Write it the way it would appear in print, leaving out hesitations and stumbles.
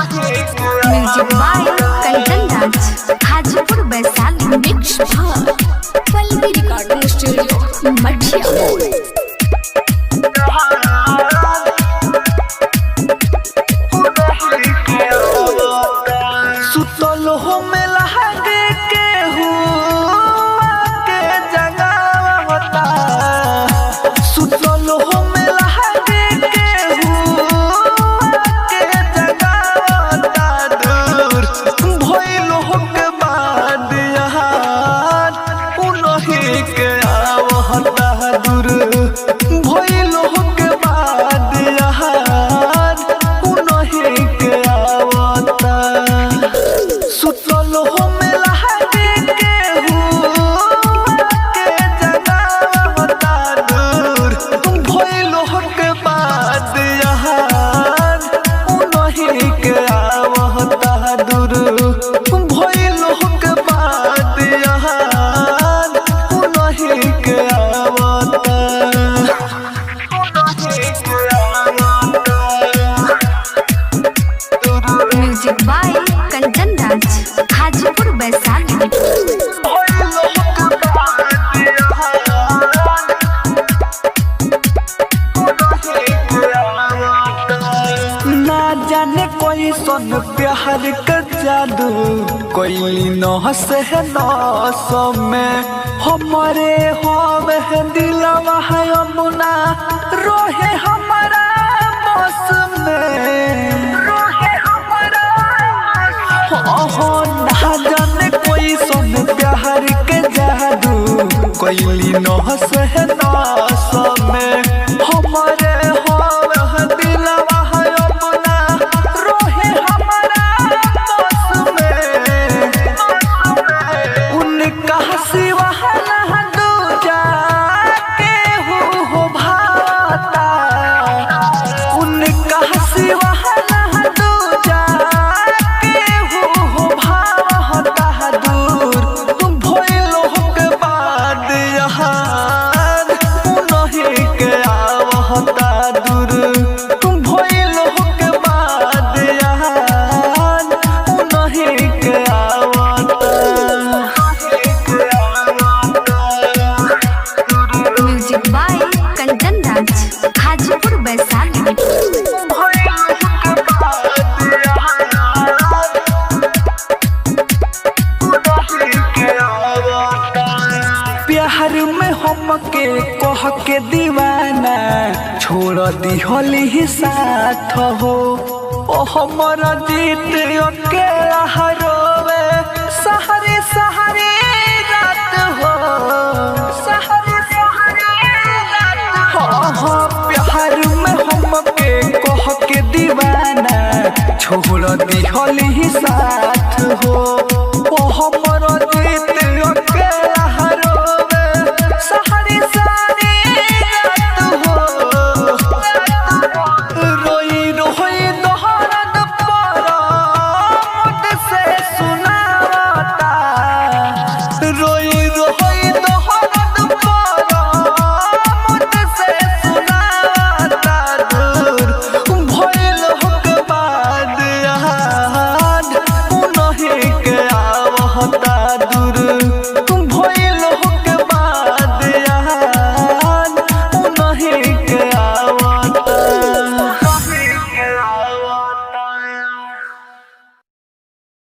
music by Kanchan Raj Hajipur Vaishali mix Pallavi recording studio Mathiya music by Kanchan Raj Hajipur Vaishali ना जाने कोई सन प्यार का जादू कोई नहस है नस में हमारे होवे है दिलवा है अमुना रोहे हमारा बस में ना जाने कोई सन प्यार के जादू कोई नहस है नस में हमारे होवे है दिलवा है अमुना रोहे हमारा बस में उनका सिवा ना दूजा के हो भाता उनका सिवा ना दूजा के हो भाता दूर तुम भइलो के बाद यहाँ नहीं के आवता दूर तुम भइलो के बाद यहाँ नहीं के आवता म्यूजिक बाय कंचन राज हाजीपुर वैशाली प्यार में हमके कह के दीवाना छोड़ दिहली ही साथ हो ओ हमर जीत अकेला हरोवे सहरी सहरी रात हो सहरी सहरी रात हो प्यार में हमके कह के दीवाना छोड़ दिहली ही साथ हो ओ हमर